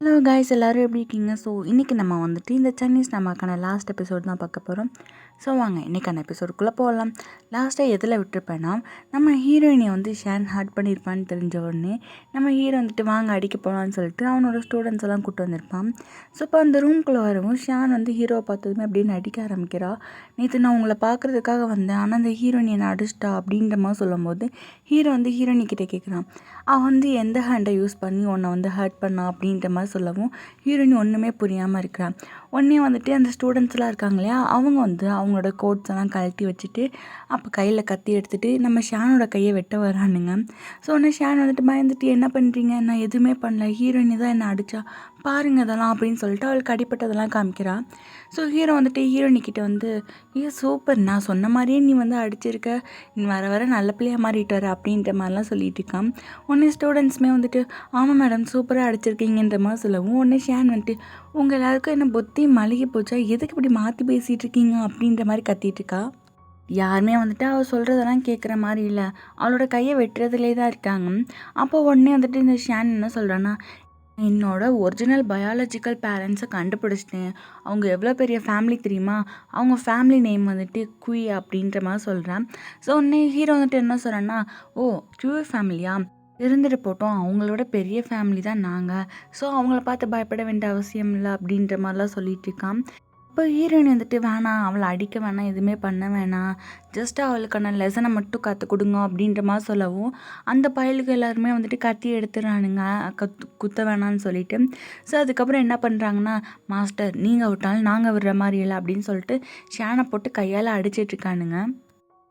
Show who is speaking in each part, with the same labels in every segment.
Speaker 1: Hello guys, எல்லோரும் எப்படி இருக்கீங்க? ஸோ இன்றைக்கி நம்ம வந்துட்டு இந்த சைனீஸ் நமக்கான லாஸ்ட் எபிசோட் தான் பார்க்க போகிறோம். ஸோ வாங்க இன்றைக்கான எபிசோடுக்குள்ளே போகலாம். லாஸ்ட்டாக எதில் விட்டுருப்பேன்னா, நம்ம ஹீரோயினை வந்து ஷேன் ஹர்ட் பண்ணியிருப்பான்னு தெரிஞ்ச உடனே நம்ம ஹீரோ வந்துட்டு வாங்க அடிக்க போகலான்னு சொல்லிட்டு அவனோட ஸ்டூடெண்ட்ஸ் எல்லாம் கூப்பிட்டு வந்திருப்பான். ஸோ இப்போ அந்த ரூம்குள்ளே வரவும் ஷேன் வந்து ஹீரோவை பார்த்ததுமே அப்படின்னு அடிக்க ஆரம்பிக்கிறா. நேற்று நான் உங்களை பார்க்குறதுக்காக வந்தேன், ஆனால் அந்த ஹீரோயின் என்னை அடிச்சிட்டா அப்படின்ற மாதிரி சொல்லும் போது ஹீரோ வந்து ஹீரோயினிக்கிட்ட கேட்குறான், அவன் வந்து எந்த ஹேண்டை யூஸ் பண்ணி உன்னை வந்து ஹர்ட் பண்ணா அப்படின்ற மாதிரி சொல்லவும் ஹீரோயின் ஒன்றுமே புரியாமல் இருக்கிறான். உடனே வந்துட்டு அந்த ஸ்டூடெண்ட்ஸ்லாம் இருக்காங்க இல்லையா, அவங்க வந்து அவங்களோட கோட்ஸ் எல்லாம் கழட்டி வச்சுட்டு அப்போ கையில் கத்தி எடுத்துகிட்டு நம்ம ஷானோட கையை வெட்ட வரானுங்க. ஸோ உடனே ஷான் வந்துட்டு பயந்துட்டு என்ன பண்ணுறீங்க, நான் எதுவுமே பண்ணல, ஹீரோயினி தான் என்னை அடித்தா பாருங்க அதெல்லாம் அப்படின்னு சொல்லிட்டு அவளுக்கு அடிப்பட்டதெல்லாம் காமிக்கிறான். ஸோ ஹீரோ வந்துட்டு ஹீரோயினிக்கிட்ட வந்து சூப்பர், நான் சொன்ன மாதிரியே நீ வந்து அடிச்சிருக்க, நீ வர வர நல்ல பிள்ளையாக மாறிட்டு வர அப்படின்ற மாதிரிலாம் சொல்லிட்டு இருக்கான். உடனே ஸ்டூடெண்ட்ஸுமே வந்துட்டு ஆமாம் மேடம் சூப்பராக அடிச்சிருக்கீங்கன்ற மாதிரி சொல்லவும் உடனே ஷேன் வந்துட்டு உங்கள் எல்லாருக்கும் என்ன புத்தி மளிகை போச்சா, எதுக்கு இப்படி மாற்றி பேசிகிட்டு இருக்கீங்க அப்படின்ற மாதிரி கத்திட்டு இருக்கா. யாருமே வந்துட்டு அவள் சொல்கிறதெல்லாம் கேட்குற மாதிரி இல்லை, அவளோட கையை வெட்டுறதுலே தான் இருக்காங்க. அப்போ உடனே வந்துட்டு இந்த ஷேன் என்ன சொல்கிறான்னா, என்னோட ஒரிஜினல் பயாலஜிக்கல் பேரண்ட்ஸை கண்டுபிடிச்சிட்டேன், அவங்க எவ்வளோ பெரிய ஃபேமிலி தெரியுமா, அவங்க ஃபேமிலி நேம் வந்துட்டு குய் அப்படின்ற மாதிரி சொல்கிறேன். ஸோ உடனே ஹீரோ வந்துட்டு என்ன சொல்கிறேன்னா, ஓ குய் ஃபேமிலியா, இருந்துட்டு போட்டோம், அவங்களோட பெரிய ஃபேமிலி தான் நாங்கள், ஸோ அவங்கள பார்த்து பயப்பட வேண்டிய அவசியம் இல்லை அப்படின்ற மாதிரிலாம் சொல்லிட்டு இருக்கான். இப்போ ஹீரோயின் வந்துட்டு வேணாம், அவளை அடிக்க வேணாம், எதுவுமே பண்ண வேணாம், ஜஸ்ட் அவளுக்கான லெசனை மட்டும் கற்றுக் கொடுங்க அப்படின்ற மாதிரி சொல்லவும் அந்த பயலுக்கு எல்லாருமே வந்துட்டு கத்தி எடுத்துறானுங்க, குத்த வேணான்னு சொல்லிட்டு. ஸோ அதுக்கப்புறம் என்ன பண்ணுறாங்கன்னா, மாஸ்டர் நீங்கள் விட்டாலும் நாங்கள் விடுற மாதிரி இல்லை அப்படின்னு சொல்லிட்டு ஷேனை போட்டு கையால் அடிச்சிட்ருக்கானுங்க.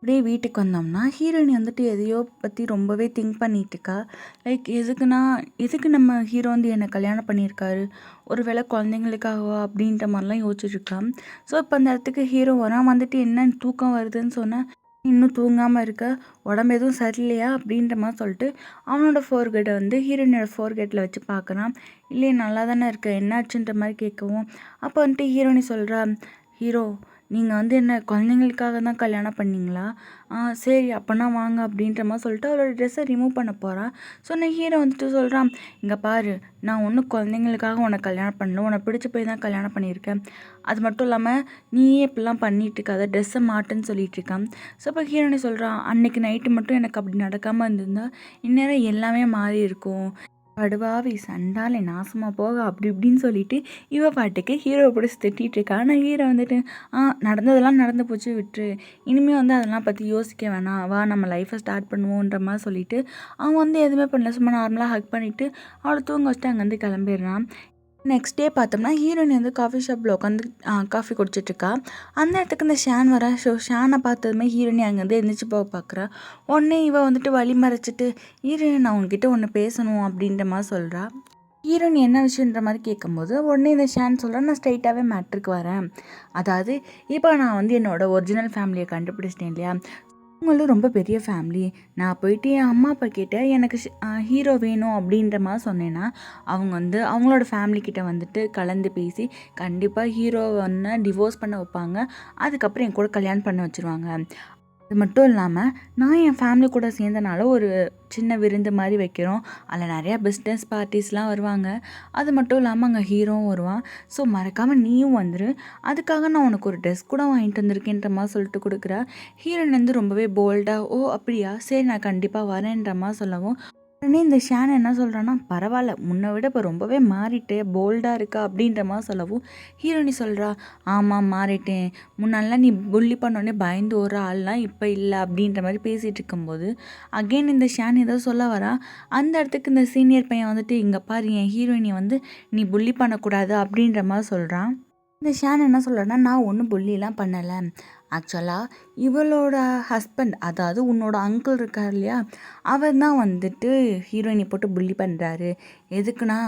Speaker 1: அப்படியே வீட்டுக்கு வந்தோம்னா ஹீரோயின் வந்துட்டு எதையோ பற்றி ரொம்பவே திங்க் பண்ணிகிட்ருக்கா. லைக் எதுக்கு நம்ம ஹீரோ வந்து என்னை கல்யாணம் பண்ணியிருக்காரு, ஒரு வேளை குழந்தைங்களுக்காகவா அப்படின்ற மாதிரிலாம் யோசிச்சுட்ருக்கான். ஸோ இப்போ அந்த இடத்துக்கு ஹீரோ வரான். வந்துட்டு என்ன தூக்கம் வருதுன்னு சொன்னேன், இன்னும் தூங்காமல் இருக்க, உடம்பு எதுவும் சரியில்லையா அப்படின்ற மாதிரி சொல்லிட்டு அவனோட ஃபோர்கேட்டை வந்து ஹீரோயினோட ஃபோர்கேட்டில் வச்சு பார்க்குறான். இல்லையே நல்லா தானே இருக்க, என்னாச்சுன்ற மாதிரி கேட்கவும் அப்போ வந்துட்டு ஹீரோயினி சொல்கிறா, ஹீரோ நீங்கள் வந்து என்ன குழந்தைங்களுக்காக தான் கல்யாணம் பண்ணிங்களா, சரி அப்போனா வாங்க அப்படின்ற மாதிரி சொல்லிட்டு அவளோட ட்ரெஸ்ஸை ரிமூவ் பண்ண போகிறா. ஸோ நான் ஹீரோ வந்துட்டு சொல்கிறான், இங்கே பாரு, நான் ஒன்றும் குழந்தைங்களுக்காக உன்னை கல்யாணம் பண்ணல, உன்னை பிடிச்சி போய் தான் கல்யாணம் பண்ணியிருக்கேன், அது மட்டும் இல்லாமல் நீயே இப்படிலாம் பண்ணிட்டு இருக்காத, ட்ரெஸ்ஸை மாட்டுன்னு சொல்லிட்டு இருக்கான். ஸோ இப்போ ஹீரோனே சொல்கிறான், அன்னைக்கு நைட்டு மட்டும் எனக்கு அப்படி நடக்காமல் இருந்திருந்தா இந்நேரம் எல்லாமே மாறி இருக்கும், படுவாவி சண்டாலே நாசமாக போக அப்படி இப்படின்னு சொல்லிட்டு இவ பாட்டுக்கு ஹீரோவை பிடிச்சி திட்டிகிட்டு இருக்கா. ஆனால் ஹீரோ வந்துட்டு நடந்ததெல்லாம் நடந்து போச்சு விட்டுரு, இனிமேல் வந்து அதெல்லாம் பற்றி யோசிக்க வேணாம், வா நம்ம லைஃப்பை ஸ்டார்ட் பண்ணுவோன்ற மாதிரி சொல்லிட்டு அவன் வந்து எதுவுமே பண்ணல, சும்மா நார்மலாக ஹக் பண்ணிவிட்டு அவளை தூங்க வச்சுட்டு அங்கேருந்து கிளம்பிடுறான். நெக்ஸ்ட் டே பார்த்தோம்னா ஹீரோயின் வந்து காஃபி ஷாப்பில் உட்காந்து காஃபி குடிச்சிட்ருக்கா. அந்த இடத்துக்கு இந்த ஷான் வரா. ஸோ ஷானை பார்த்ததுமே ஹீரோயினி அங்கேருந்து எழுந்திரிச்சு போக பார்க்குறா. உடனே இவ வந்துட்டு வழி மறைச்சிட்டு ஹீரோயின் நான் உங்ககிட்ட ஒன்று பேசணும் அப்படின்ற மாதிரி சொல்கிறா. ஹீரோயின் என்ன விஷயன்ற மாதிரி கேட்கும்போது உடனே இந்த ஷான் சொல்கிறா, நான் ஸ்ட்ரைட்டாகவே மேட்ருக்கு வரேன், அதாவது இப்போ நான் வந்து என்னோடய ஒரிஜினல் ஃபேமிலியை கண்டுபிடிச்சிட்டேன் இல்லையா, அவங்களும் ரொம்ப பெரிய ஃபேமிலி, நான் போயிட்டு என் அம்மா அப்பா கிட்டே எனக்கு ஹீரோ வேணும் அப்படின்ற மாதிரி சொன்னேன்னா அவங்க வந்து அவங்களோட ஃபேமிலிக்கிட்ட வந்துட்டு கலந்து பேசி கண்டிப்பாக ஹீரோவை வந்து டிவோர்ஸ் பண்ண வைப்பாங்க, அதுக்கப்புறம் என் கூட கல்யாணம் பண்ண வச்சுருவாங்க. அது மட்டும் இல்லாமல் நான் என் ஃபேமிலி கூட சேர்ந்தனால ஒரு சின்ன விருந்து மாதிரி வைக்கிறோம், அதில் நிறையா பிஸ்னஸ் பார்ட்டிஸ்லாம் வருவாங்க, அது மட்டும் இல்லாமல் அங்கே ஹீரோவும் வருவான், ஸோ மறக்காமல் நீயும் வந்துரு, அதுக்காக நான் உனக்கு ஒரு ட்ரெஸ் கூட வாங்கிட்டு வந்திருக்கேன்ற மாதிரி சொல்லிட்டு கொடுக்குறா. ஹீரோயின் வந்து ரொம்பவே போல்டாக ஓ அப்படியா சரி நான் கண்டிப்பாக வரேன்ற மாதிரி சொல்லவும் உடனே இந்த ஷான் என்ன சொல்கிறான்னா, பரவாயில்ல முன்னை விட இப்போ ரொம்பவே மாறிட்டே போல்டாக இருக்கா அப்படின்ற மாதிரி சொல்லவும் ஹீரோயினி சொல்கிறா, ஆமாம் மாறிட்டேன், முன்னாலாம் நீ புள்ளி பண்ணோடனே பயந்து ஒரு ஆள்லாம் இப்போ இல்லை அப்படின்ற மாதிரி பேசிகிட்டு இருக்கும்போது அகெயின் இந்த ஷான் ஏதோ சொல்ல வரா. அந்த இடத்துக்கு இந்த சீனியர் பையன் வந்துட்டு இங்கே பாரு என் ஹீரோயினி வந்து நீ புள்ளி பண்ணக்கூடாது அப்படின்ற மாதிரி சொல்கிறான். இந்த ஷான் என்ன சொல்கிறேன்னா, நான் ஒன்றும் புள்ளிலாம் பண்ணலை, ஆக்சுவலாக இவளோட ஹஸ்பண்ட் அதாவது உன்னோட அங்கிள் இருக்கார் இல்லையா, அவர் தான் வந்துட்டு ஹீரோயினி போட்டு புள்ளி பண்ணுறாரு. எதுக்குன்னா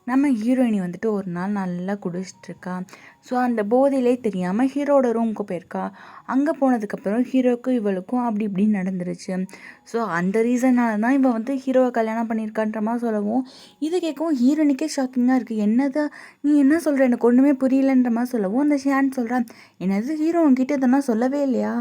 Speaker 1: நம்ம ஹீரோயினி வந்துட்டு ஒரு நாள் நல்லா குடிச்சிட்ருக்கா, ஸோ அந்த போதையிலே தெரியாமல் ஹீரோட ரூமுக்கு போயிருக்கா, அங்கே போனதுக்கப்புறம் ஹீரோக்கும் இவளுக்கும் அப்படி இப்படின்னு நடந்துருச்சு, ஸோ அந்த ரீசனால் தான் இவள் வந்து ஹீரோவை கல்யாணம் பண்ணியிருக்கான்ற மாதிரி சொல்லவும் இது கேட்கவும் ஹீரோயினிக்கே ஷாக்கிங்காக இருக்குது. என்னது நீ என்ன சொல்கிற, எனக்கு ஒன்றுமே புரியலன்ற மாதிரி சொல்லவும் அந்த ஷான் சொல்கிறான், என்னது ஹீரோ உங்ககிட்ட இதெல்லாம் சொல்லவே இல்லையா,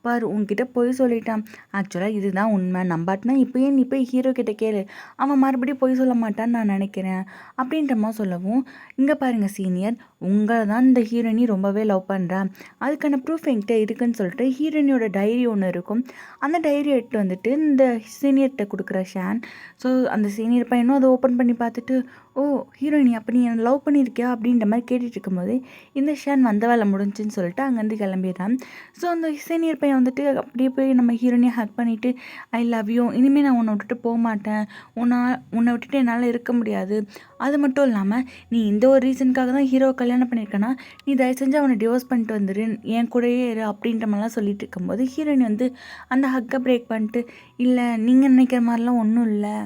Speaker 1: பாரு உங்ககிட்ட போய் சொல்லிட்டான், ஆக்சுவலாக இதுதான் உண்மை, நம்பாட்டினா இப்போயே நீ போய் ஹீரோ கிட்ட கேளு, அவன் மறுபடியும் போய் சொல்ல மாட்டான்னு நான் நினைக்கிறேன் அப்படி அப்படின்றமா சொல்லவும், இங்கே பாருங்கள் சீனியர், உங்களை தான் இந்த ஹீரோயினி ரொம்பவே லவ் பண்ணுறா, அதுக்கான ப்ரூஃப் என்கிட்ட இருக்குன்னு சொல்லிட்டு ஹீரோயினியோட டைரி ஒன்று இருக்கும். அந்த டைரி எடுத்து வந்துட்டு இந்த சீனியர்கிட்ட கொடுக்குற ஷான். ஸோ அந்த சீனியர் பையனும் அதை ஓப்பன் பண்ணி பார்த்துட்டு, ஓ ஹீரோயினி அப்போ நீ என்னை லவ் பண்ணியிருக்கியா அப்படின்ற மாதிரி கேட்டுட்டு இருக்கும்போது இந்த ஷான் வந்த வேலை முடிஞ்சுன்னு சொல்லிட்டு அங்கேருந்து கிளம்பிடுறான். ஸோ அந்த சீனியர் பையன் வந்துட்டு அப்படியே போய் நம்ம ஹீரோயினியை ஹக் பண்ணிவிட்டு, ஐ லவ் யூ, இனிமேல் நான் உன்னை விட்டுட்டு போக மாட்டேன், உன்னை விட்டுட்டு என்னால் இருக்க முடியாது, அது மட்டும் இல்லாமல் நீ இந்த ஒரு ரீசனுக்காக தான் ஹீரோவை கல்யாணம் பண்ணியிருக்கேன்னா நீ தயவு செஞ்சு அவனை டிவோர்ஸ் பண்ணிட்டு வந்துரு, என் கூடயே இரு அப்படின்ற மாதிரிலாம் சொல்லிட்டு இருக்கும்போது ஹீரோயினி வந்து அந்த ஹக்கை பிரேக் பண்ணிட்டு, இல்லை நீங்கள் நினைக்கிற மாதிரிலாம் ஒன்றும் இல்லை,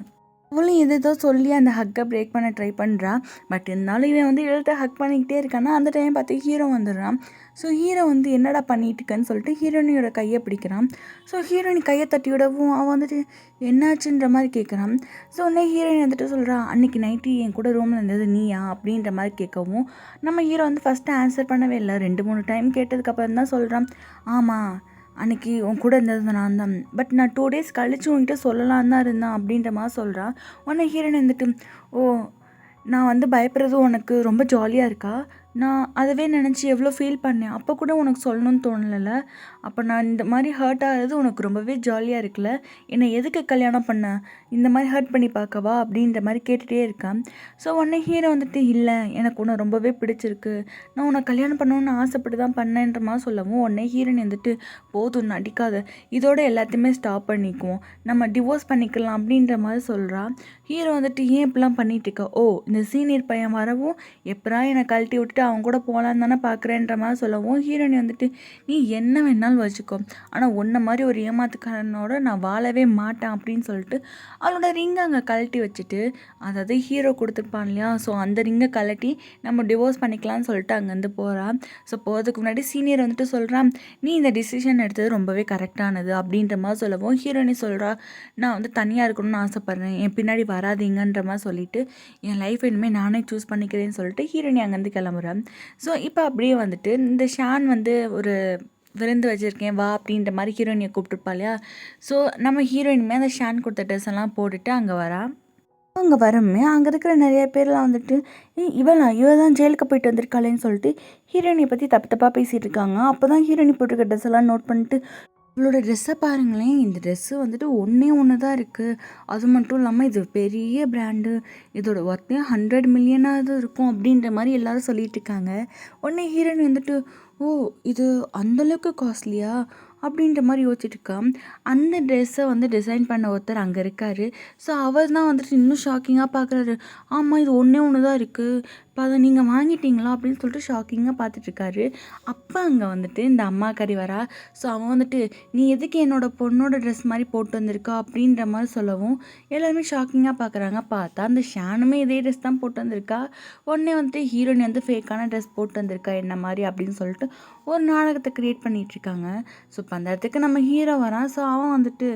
Speaker 1: அவளும் எதோ சொல்லி அந்த ஹக்கை பிரேக் பண்ண ட்ரை பண்ணுறா. பட் இருந்தாலும் இவன் வந்து எழுத ஹக் பண்ணிக்கிட்டே இருக்கானா அந்த டைம் பார்த்து ஹீரோ வந்துடுறான். ஸோ ஹீரோ வந்து என்னடா பண்ணிட்டு இருக்கேன்னு சொல்லிட்டு ஹீரோயினியோட கையை பிடிக்கிறான். ஸோ ஹீரோயினி கையை தட்டி விடவும் அவன் வந்துட்டு என்னாச்சுன்ற மாதிரி கேட்குறான். ஸோ உடனே ஹீரோயின் வந்துட்டு சொல்கிறான், அன்றைக்கி நைட்டு என் கூட ரூமில் இருந்தது நீயா அப்படின்ற மாதிரி கேட்கவும் நம்ம ஹீரோ வந்து ஃபஸ்ட்டு ஆன்சர் பண்ணவே இல்லை. 2-3 டைம் கேட்டதுக்கப்புறம் தான் சொல்கிறான், ஆமாம் அன்றைக்கி உன் கூட இருந்தது நான் தான், பட் நான் 2 டேஸ் கழிச்சு உன்கிட்ட சொல்லலான்னு தான் இருந்தேன் அப்படின்ற மாதிரி சொல்கிறான். உடனே ஹீரோயின் வந்துட்டு, ஓ நான் வந்து பயப்படுறது உனக்கு ரொம்ப ஜாலியாக இருக்கா, நான் அதவே நினச்சி எவ்வளோ ஃபீல் பண்ணேன், அப்போ கூட உனக்கு சொல்லணும்னு தோணலை, அப்போ நான் இந்த மாதிரி ஹர்ட் ஆகிறது உனக்கு ரொம்பவே ஜாலியாக இருக்குல்ல, என்னை எதுக்கு கல்யாணம் பண்ண, இந்த மாதிரி ஹர்ட் பண்ணி பார்க்கவா அப்படின்ற மாதிரி கேட்டுகிட்டே இருக்கான். ஸோ உடனே ஹீரோ வந்துட்டு, இல்லை எனக்கு உன்னை ரொம்பவே பிடிச்சிருக்கு, நான் உன்னை கல்யாணம் பண்ணணுன்னு ஆசைப்பட்டு தான் பண்ணேன்ற மாதிரி சொல்லவும் உடனே ஹீரோயின் வந்துட்டு, போதும் நடிக்காத, இதோட எல்லாத்தையுமே ஸ்டாப் பண்ணிக்குவோம், நம்ம டிவோர்ஸ் பண்ணிக்கலாம் அப்படின்ற மாதிரி சொல்கிறான். ஹீரோ வந்துட்டு, ஏன் இப்படிலாம் பண்ணிட்டு இருக்க, ஓ இந்த சீனியர் பையன் வரவும் எப்படா என்னை கழட்டி விட்டுட்டு அவங்க கூட போகலான்னு தானே பார்க்குறேன்ற மாதிரி சொல்லவும் ஹீரோயினி வந்துட்டு, நீ என்ன வேணாலும் வச்சுக்கோ, ஆனால் உன்ன மாதிரி ஒரு ஏமாத்துக்காரனோட நான் வாழவே மாட்டேன் அப்படின்னு சொல்லிட்டு அவளோட ரிங்கை அங்கே கழட்டி வச்சுட்டு, அதாவது ஹீரோ கொடுத்துருப்பான் இல்லையா, ஸோ அந்த ரிங்கை கழட்டி நம்ம டிவோர்ஸ் பண்ணிக்கலாம்னு சொல்லிட்டு அங்கேருந்து போகிறான். ஸோ போகிறதுக்கு முன்னாடி சீனியர் வந்துட்டு சொல்கிறான், நீ இந்த டிசிஷன் எடுத்தது ரொம்பவே கரெக்டானது அப்படின்ற மாதிரி சொல்லவும் ஹீரோயினி சொல்கிறா, நான் வந்து தனியாக இருக்கணும்னு ஆசைப்பட்றேன், என் பின்னாடி வராதிங்கன்ற மாதிரி சொல்லிட்டு என் லைஃப் இனிமேல் நானே சூஸ் பண்ணிக்கிறேன்னு சொல்லிட்டு ஹீரோயினி அங்கேருந்து கிளம்புறேன். ஸோ இப்போ அப்படியே வந்துட்டு இந்த ஷான் வந்து ஒரு விருந்து வச்சுருக்கேன் வா அப்படின்ற மாதிரி ஹீரோயினியை கூப்பிட்டுருப்பா இல்லையா, ஸோ நம்ம ஹீரோயினுமே அந்த ஷான் கொடுத்த ட்ரெஸ் எல்லாம் போட்டுட்டு அங்கே வரா. அங்கே வரமே அங்கே இருக்கிற நிறைய பேர்லாம் வந்துட்டு, இவ தான் ஜெயிலுக்கு போயிட்டு வந்திருக்காளேன்னு சொல்லிட்டு ஹீரோயினியை பற்றி தப்பு தப்பாக பேசிகிட்டு இருக்காங்க. அப்போ தான் ஹீரோயினி போட்டிருக்க ட்ரெஸ் எல்லாம் நோட் பண்ணிட்டு, இவளோட ட்ரெஸ்ஸை பாருங்களேன், இந்த ட்ரெஸ்ஸு வந்துட்டு ஒன்று தான் இருக்குது, அது மட்டும் இல்லாமல் இது பெரிய பிராண்டு, இதோட ஒர்த்தே 100 மில்லியனாவது இருக்கும் அப்படின்ற மாதிரி எல்லாரும் சொல்லிட்டு இருக்காங்க. உடனே ஹீரோயின் வந்துட்டு, ஓ இது அந்தளவுக்கு காஸ்ட்லியா அப்படின்ற மாதிரி யோசிச்சுட்டு இருக்கா. அந்த ட்ரெஸ்ஸை வந்து டிசைன் பண்ண ஒருத்தர் அங்கே இருக்கார். ஸோ அவர் தான் வந்துட்டு இன்னும் ஷாக்கிங்காக பார்க்குறாரு. ஆமாம் இது ஒன்று தான் இருக்குது, இப்போ அதை நீங்கள் வாங்கிட்டீங்களா அப்படின்னு சொல்லிட்டு ஷாக்கிங்காக பார்த்துட்ருக்காரு. அப்போ அங்கே வந்துட்டு இந்த அம்மா கறி வரா. ஸோ அவன் வந்துட்டு, நீ எதுக்கு என்னோடய பொண்ணோட ட்ரெஸ் மாதிரி போட்டு வந்திருக்கா அப்படின்ற மாதிரி சொல்லவும் எல்லாருமே ஷாக்கிங்காக பார்க்குறாங்க. பார்த்தா அந்த ஷானுமே இதே ட்ரெஸ் தான் போட்டு வந்திருக்கா. உடனே வந்துட்டு ஹீரோயின் வந்து ஃபேக்கான ட்ரெஸ் போட்டு வந்திருக்கா என்ன மாதிரி அப்படின்னு சொல்லிட்டு ஒரு நாடகத்தை க்ரியேட் பண்ணிகிட்ருக்காங்க. ஸோ இப்போ அந்த இடத்துக்கு நம்ம ஹீரோ வரான். ஸோ அவன் வந்துட்டு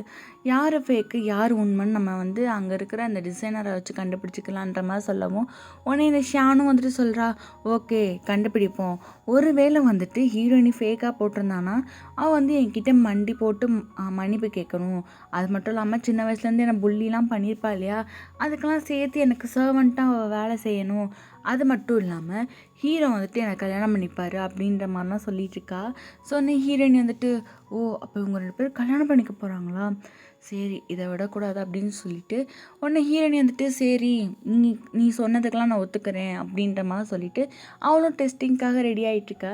Speaker 1: யார் ஃபேக்கு யார் உண்மைன்னு நம்ம வந்து அங்கே இருக்கிற அந்த டிசைனரை வச்சு கண்டுபிடிச்சிக்கலான்ற மாதிரி சொல்லவும் உடனே இந்த ஷானும் வந்துட்டு சொல்கிறா, ஓகே கண்டுபிடிப்போம், ஒருவேளை வந்துட்டு ஹீரோயினி ஃபேக்காக போட்டிருந்தானா அவள் வந்து என்கிட்ட மண்டி போட்டு மன்னிப்பு கேட்கணும், அது மட்டும் இல்லாமல் சின்ன வயசுலேருந்து என்னை புள்ளிலாம் பண்ணியிருப்பா இல்லையா, அதுக்கெல்லாம் சேர்த்து எனக்கு சர்வெண்ட்டாக அவள் வேலை செய்யணும், அது மட்டும் இல்லாமல் ஹீரோ வந்துட்டு எனக்கு கல்யாணம் பண்ணிப்பார் அப்படின்ற மாதிரிலாம் சொல்லிட்டு இருக்கா. ஸோ வந்து ஹீரோயின் வந்துட்டு, ஓ அப்போ இவங்க 2 பேரும் கல்யாணம் பண்ணிக்க போகிறாங்களா, சரி இதை விடக்கூடாது அப்படின்னு சொல்லிட்டு உடனே ஹீரோயின் வந்துட்டு, சரி நீ சொன்னதுக்கெல்லாம் நான் ஒத்துக்கிறேன் அப்படின்ற மாதிரி சொல்லிட்டு அவளும் டெஸ்டிங்காக ரெடி ஆகிட்டுருக்கா.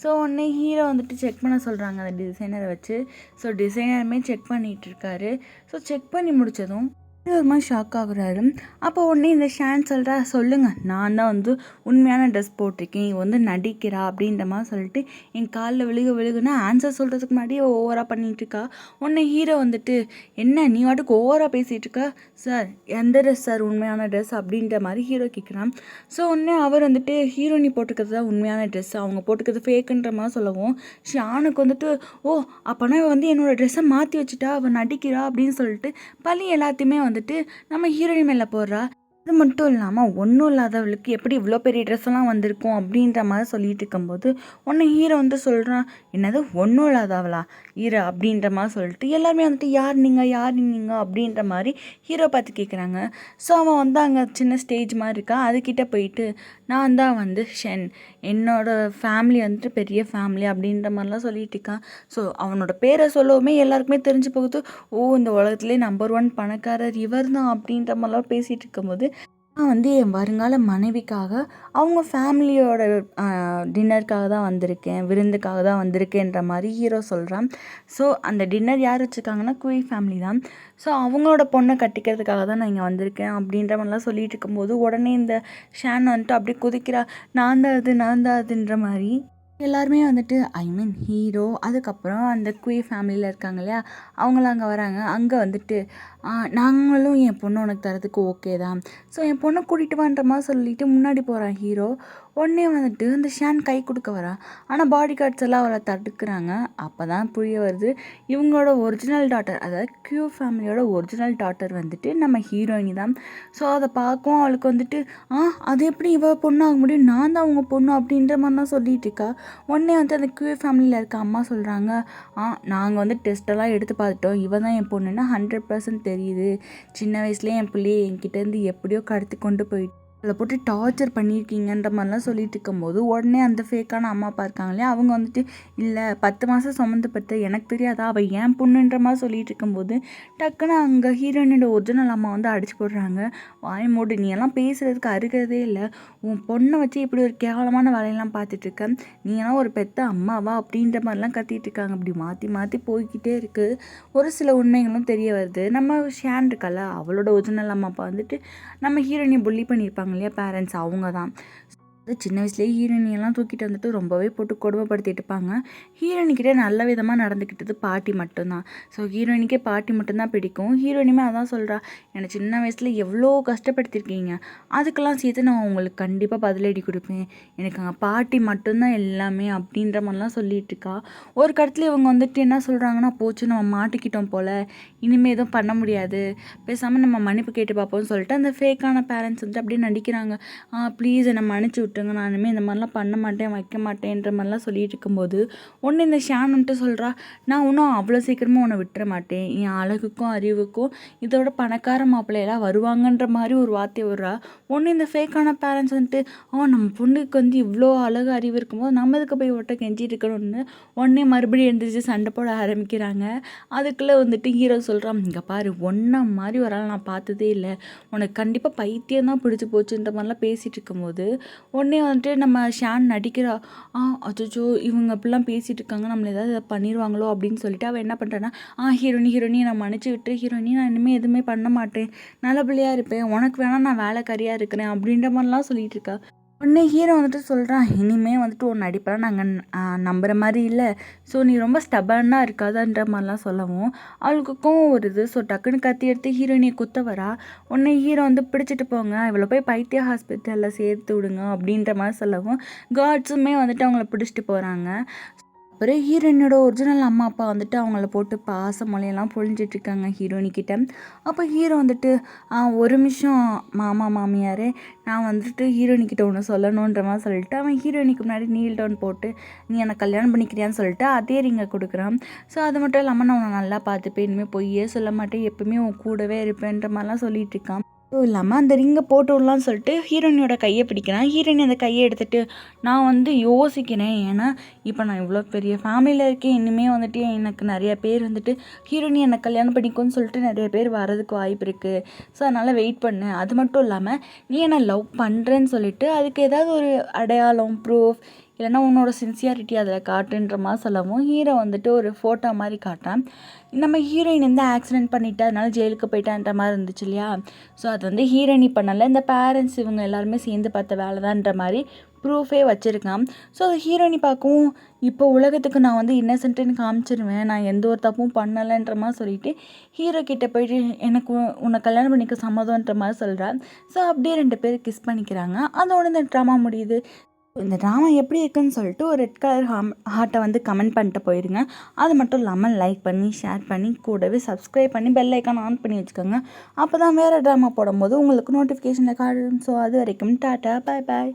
Speaker 1: ஸோ உடனே ஹீரோ வந்துட்டு செக் பண்ண சொல்கிறாங்க அந்த டிசைனரை வச்சு. ஸோ டிசைனருமே செக் பண்ணிகிட்டு இருக்காரு. ஸோ செக் பண்ணி முடித்ததும் ஒரு மாதிரி ஷாக் ஆகுறாரு. அப்போ உடனே இந்த ஷான் சொல்கிறா, சொல்லுங்கள் நான் தான் வந்து உண்மையான ட்ரெஸ் போட்டிருக்கேன், இவ வந்து நடிக்கிறா அப்படின்ற மாதிரி சொல்லிட்டு என் காலில் விழுகுன்னா ஆன்சர் சொல்கிறதுக்கு முன்னாடியே ஓவராக பண்ணிகிட்ருக்கா. உடனே ஹீரோ வந்துட்டு, என்ன நீ வாட்டுக்கு ஓவராக பேசிகிட்டு இருக்கா, சார் எந்த ட்ரெஸ் சார் உண்மையான ட்ரெஸ் அப்படின்ற மாதிரி ஹீரோ கேட்குறான். ஸோ உடனே அவர் வந்துட்டு, ஹீரோயினி போட்டுக்கிறது தான் உண்மையான ட்ரெஸ், அவங்க போட்டுக்கிறது ஃபேக்குன்ற மாதிரி சொல்லவும் ஷானுக்கு வந்துட்டு, ஓ அப்போனா வந்து என்னோடய ட்ரெஸ்ஸை மாற்றி வச்சுட்டா அவள் நடிக்கிறா அப்படின்னு சொல்லிட்டு பழி எல்லாத்தையுமே வந்துட்டு நம்ம ஹீரோயின் மேலே போடுறா. அது மட்டும் இல்லாமல் ஒன்றும் இல்லாதவளுக்கு எப்படி இவ்வளோ பெரிய ட்ரெஸ்ஸெல்லாம் வந்திருக்கும் அப்படின்ற மாதிரி சொல்லிட்டு இருக்கும்போது ஒன்று ஹீரோ வந்து சொல்கிறான், என்னது ஒன்றும் இல்லாதவளா ஹீரோ அப்படின்ற மாதிரி சொல்லிட்டு எல்லாருமே வந்துட்டு யார் நீங்கள் அப்படின்ற மாதிரி ஹீரோ பார்த்து கேட்குறாங்க. ஸோ அவன் வந்து அங்கே சின்ன ஸ்டேஜ் மாதிரி இருக்கா, அதுக்கிட்ட போயிட்டு நான் தான் வந்து ஷென், என்னோடய ஃபேமிலி வந்துட்டு பெரிய ஃபேமிலி அப்படின்ற மாதிரிலாம் சொல்லிட்டு இருக்கான். ஸோ அவனோட பேரை சொல்லவுமே எல்லாருக்குமே தெரிஞ்சு போகுது, ஓ இந்த உலகத்துலேயே நம்பர் 1 பணக்காரர் இவர் தான் அப்படின்ற மாதிரிலாம் பேசிகிட்டு இருக்கும்போது நான் வந்து என் வருங்கால மனைவிக்காக அவங்க ஃபேமிலியோட டின்னருக்காக தான் வந்திருக்கேன், விருந்துக்காக தான் வந்திருக்கேன்ற மாதிரி ஹீரோ சொல்கிறான். ஸோ அந்த டின்னர் யார் வச்சுருக்காங்கன்னா குயி ஃபேமிலி தான். ஸோ அவங்களோட பொண்ணை கட்டிக்கிறதுக்காக தான் நான் இங்கே வந்திருக்கேன் அப்படின்ற மாதிரிலாம் சொல்லிட்டு இருக்கும்போது உடனே இந்த ஷான் வந்துட்டு அப்படியே குதிக்கிறா, நான் தான் அதுன்ற மாதிரி. எல்லாருமே வந்துட்டு ஹீரோ அதுக்கப்புறம் அந்த குயி ஃபேமிலியில் இருக்காங்க இல்லையா, அவங்களாம் அங்கே வராங்க. அங்கே வந்துட்டு நாங்களும் என் பொண்ணு உனக்கு தரதுக்கு ஓகே தான், ஸோ என் பொண்ணை கூட்டிகிட்டு வான்ற மாதிரி சொல்லிட்டு முன்னாடி போகிறான் ஹீரோ. உடனே வந்துட்டு அந்த ஷான் கை கொடுக்க வரா, ஆனால் பாடி கார்ட்ஸ் எல்லாம் அவளை தடுக்கிறாங்க. அப்போ தான் புரிய வருது, இவங்களோட ஒரிஜினல் டாட்டர், அதாவது கியூ ஃபேமிலியோட ஒரிஜினல் டாட்டர் வந்துட்டு நம்ம ஹீரோயினி தான். ஸோ அதை பார்க்கவும் அவளுக்கு வந்துட்டு அது எப்படி இவ பொண்ணு ஆக முடியும், நான் தான் அவங்க பொண்ணு அப்படின்ற மாதிரி தான் சொல்லிட்டு இருக்கா. உடனே வந்து அந்த கியூ ஃபேமிலியில் இருக்க அம்மா சொல்கிறாங்க, நாங்கள் வந்து டெஸ்ட்டெல்லாம் எடுத்து பார்த்துட்டோம், இவ தான் என் பொண்ணுன்னா 100% தெரியுது. சின்ன வயசுலேயே என் பிள்ளையை என்கிட்டேருந்து எப்படியோ கடத்தி கொண்டு போயிட்டு அதில் போட்டு டார்ச்சர் பண்ணியிருக்கீங்கன்ற மாதிரிலாம் சொல்லிட்டு இருக்கும்போது உடனே அந்த ஃபேக்கான அம்மா அப்பா இருக்காங்க இல்லையா, அவங்க வந்துட்டு இல்லை 10 மாதம் சுமந்துப்பட்டு எனக்கு தெரியாதா அவள் ஏன் பொண்ணுன்ற மாதிரி சொல்லிட்டு இருக்கும்போது டக்குன்னு அங்கே ஹீரோயினோட ஒரிஜினல் அம்மா வந்து அடிச்சு போடுறாங்க. வாய் மூடு, நீ எல்லாம் பேசுகிறதுக்கு அருகிறதே இல்லை, உன் பொண்ணை வச்சு இப்படி ஒரு கேவலமான வேலையெல்லாம் பார்த்துட்ருக்க, நீ எல்லாம் ஒரு பெத்த அம்மாவா அப்படின்ற மாதிரிலாம் கத்திட்டு இருக்காங்க. அப்படி மாற்றி மாற்றி போய்கிட்டே இருக்குது. ஒரு சில உண்மைகளும் தெரிய வருது. நம்ம ஷான் இருக்கல, அவளோட ஒரிஜினல் அம்மா அப்பா வந்துட்டு நம்ம ஹீரோயினை புள்ளி பண்ணியிருப்பாங்க இல்லையா பேரண்ட்ஸ், அவங்க தான். சின்ன வயசுலேயே ஹீரோயினியெல்லாம் தூக்கிட்டு வந்துட்டு ரொம்பவே போட்டு கொடுமைப்படுத்திட்டு இருப்பாங்க. ஹீரோயினிக்கிட்டே நல்ல விதமாக நடந்துக்கிட்டது பாட்டி மட்டும்தான். ஸோ ஹீரோயினிக்கே பாட்டி மட்டும்தான் பிடிக்கும். ஹீரோயினுமே அதான் சொல்கிறா, என்னை சின்ன வயசில் எவ்வளோ கஷ்டப்படுத்திருக்கீங்க, அதுக்கெல்லாம் சேர்த்து நான் உங்களுக்கு கண்டிப்பாக பதிலடி கொடுப்பேன், எனக்கு அங்கே பாட்டி மட்டும்தான் எல்லாமே அப்படின்ற மாதிரிலாம் சொல்லிட்டு இருக்கா. ஒரு கடத்துல இவங்க வந்துட்டு என்ன சொல்கிறாங்கன்னா, போச்சு நம்ம மாட்டிக்கிட்டோம் போல், இனிமேல் எதுவும் பண்ண முடியாது, பேசாமல் நம்ம மன்னிப்பு கேட்டு பார்ப்போம்னு சொல்லிட்டு அந்த ஃபேக்கான பேரண்ட்ஸ் வந்துட்டு அப்படியே நடிக்கிறாங்க. ப்ளீஸ் என்னை மன்னிச்சு விட்டுருங்க, நான் இனிமேல் இந்த மாதிரிலாம் பண்ண மாட்டேன் வைக்க மாட்டேன்ற மாதிரிலாம் சொல்லிட்டு இருக்கும்போது ஒன்று இந்த ஷான் வந்துட்டு சொல்கிறா, நான் இன்னும் அவ்வளோ சீக்கிரமாக உன்னை விட்டுற மாட்டேன், என் அழகுக்கும் அறிவுக்கும் இதோட பணக்கார மாப்பிள்ளையெல்லாம் வருவாங்கன்ற மாதிரி ஒரு வார்த்தை விடுறா. ஒன்று இந்த ஃபேக்கான பேரண்ட்ஸ் வந்துட்டு நம்ம பொண்ணுக்கு வந்து இவ்வளோ அழகு அறிவு இருக்கும்போது நம்ம இதுக்கு போய் ஒட்ட கெஞ்சிட்டு இருக்கணும்னு உடனே மறுபடியும் எழுந்திரிச்சு சண்டை போட ஆரம்பிக்கிறாங்க. அதுக்குள்ளே வந்துட்டு ஹீரோ சொல்கிறான், இங்கே பாரு, ஒன்றா மாதிரி ஒரு ஆள் நான் பார்த்ததே இல்லை, உனக்கு கண்டிப்பாக பைத்தியம் தான் பிடிச்சி போச்சுன்ற மாதிரிலாம் பேசிகிட்டு இருக்கும்போது உடனே வந்துட்டு நம்ம ஷான் நடிக்கிறா, அச்சோ இவங்க அப்படிலாம் பேசிகிட்டு இருக்காங்க, நம்மளை ஏதாவது பண்ணிடுவாங்களோ அப்படின்னு சொல்லிட்டு அவள் என்ன பண்ணுறான்னா, ஹீரோனி நான் மன்னிச்சு விட்டு, ஹீரோனி நான் இனிமேல் எதுவுமே பண்ண மாட்டேன், நல்ல பிள்ளையாக இருப்பேன், உனக்கு வேணால் நான் வேலைக்காரியாக இருக்கிறேன் அப்படின்ற மாதிரிலாம் சொல்லிட்டு இருக்கா. உடனே ஹீரோ வந்துட்டு சொல்கிறான், இனிமேல் வந்துட்டு உன் நடிப்பெல்லாம் நாங்கள் நம்புகிற மாதிரி இல்லை, ஸோ நீ ரொம்ப ஸ்டபர்னாக இருக்காதான்ற மாதிரிலாம் சொல்லவும் அவளுக்கு கோவம் வருது. ஸோ டக்குன்னு கத்தி எடுத்து ஹீரோயினியை குத்த வரா. உடனே ஹீரோ வந்து பிடிச்சிட்டு போங்க, இவளை போய் பைத்திய ஹாஸ்பிட்டலில் சேர்த்து விடுங்க அப்படின்ற மாதிரி சொல்லவும் கார்ட்ஸுமே வந்துட்டு அவங்கள பிடிச்சிட்டு போகிறாங்க. அப்புறம் ஹீரோயினோட ஒரிஜினல் அம்மா அப்பா வந்துட்டு அவங்கள போட்டு பாச மொழியெல்லாம் பொழிஞ்சிட்ருக்காங்க ஹீரோயினிக்கிட்ட. அப்போ ஹீரோ வந்துட்டு ஒரு நிமிஷம் மாமா மாமியாரே, நான் வந்துட்டு ஹீரோயினிக்கிட்ட ஒன்று சொல்லணுன்ற மாதிரி சொல்லிட்டு அவன் ஹீரோயினிக்கு முன்னாடி நீல் டவுன் போட்டு நீ என்னை கல்யாணம் பண்ணிக்கிறியான்னு சொல்லிட்டு அதே ரிங்கை கொடுக்குறான். ஸோ அது மட்டும் இல்லாமல் நான் உன்னை நல்லா பார்த்துப்பேன், இனிமேல் பொய்யே சொல்ல மாட்டேன், எப்பவுமே உன் கூடவே இருப்பேன்ற மாதிரிலாம் சொல்லிட்டு இருக்கான். அதுவும் இல்லாமல் அந்த ரிங்கை போட்டு விடலான்னு சொல்லிட்டு ஹீரோயினியோட கையை பிடிக்கிறான். ஹீரோயினி அந்த கையை எடுத்துகிட்டு நான் வந்து யோசிக்கிறேன், ஏன்னா இப்போ நான் இவ்வளோ பெரிய ஃபேமிலியில் இருக்கேன், இனிமேல் வந்துட்டு எனக்கு நிறைய பேர் வந்துட்டு ஹீரோயினி என்னை கல்யாணம் பண்ணிக்கோன்னு சொல்லிட்டு நிறைய பேர் வரதுக்கு வாய்ப்பு இருக்குது, ஸோ அதனால் வெயிட் பண்ணு, அது மட்டும் இல்லாமல் நீ என்னை லவ் பண்ணுறேன்னு சொல்லிட்டு அதுக்கு ஏதாவது ஒரு அடையாளம் ப்ரூஃப் இல்லைனா உன்னோட சின்சியாரிட்டி அதில் காட்டுன்ற மாதிரி சொல்லவும் ஹீரோ வந்துட்டு ஒரு ஃபோட்டோ மாதிரி காட்டுறான். நம்ம ஹீரோயின் வந்து ஆக்சிடென்ட் பண்ணிவிட்டு அதனால ஜெயிலுக்கு போயிட்டான்ற மாதிரி இருந்துச்சு இல்லையா, ஸோ அது வந்து ஹீரோயினி பண்ணலை, இந்த பேரண்ட்ஸ் இவங்க எல்லாருமே சேர்ந்து பார்த்த வேலை தான்ற மாதிரி ப்ரூஃபே வச்சுருக்கான். ஸோ அது ஹீரோயினி பார்க்கவும் இப்போ உலகத்துக்கு நான் வந்து இன்னசென்ட்டுன்னு காமிச்சிருவேன், நான் எந்த ஒரு தப்பும் பண்ணலைன்ற மாதிரி சொல்லிட்டு ஹீரோ கிட்டே போயிட்டு எனக்கு உன்னை கல்யாணம் பண்ணிக்க சம்மதம்ன்ற மாதிரி சொல்கிறேன். ஸோ அப்படியே 2 பேர் கிஸ் பண்ணிக்கிறாங்க. அதோட இந்த ட்ராமா முடியுது. இந்த ட்ராமா எப்படி இருக்குன்னு சொல்லிட்டு ஒரு ரெட் கலர் ஹார்ட்டை வந்து கமெண்ட் பண்ணிட்டு போயிடுங்க. அது மட்டும் இல்லாமல் லைக் பண்ணி ஷேர் பண்ணி கூடவே சப்ஸ்கிரைப் பண்ணி பெல் ஐக்கான் ஆன் பண்ணி வச்சுக்கோங்க. அப்போ தான் வேறு ட்ராமா போடும்போது உங்களுக்கு நோட்டிஃபிகேஷனில் காடும். ஸோ அது வரைக்கும் டாட்டா, பாய் பாய்.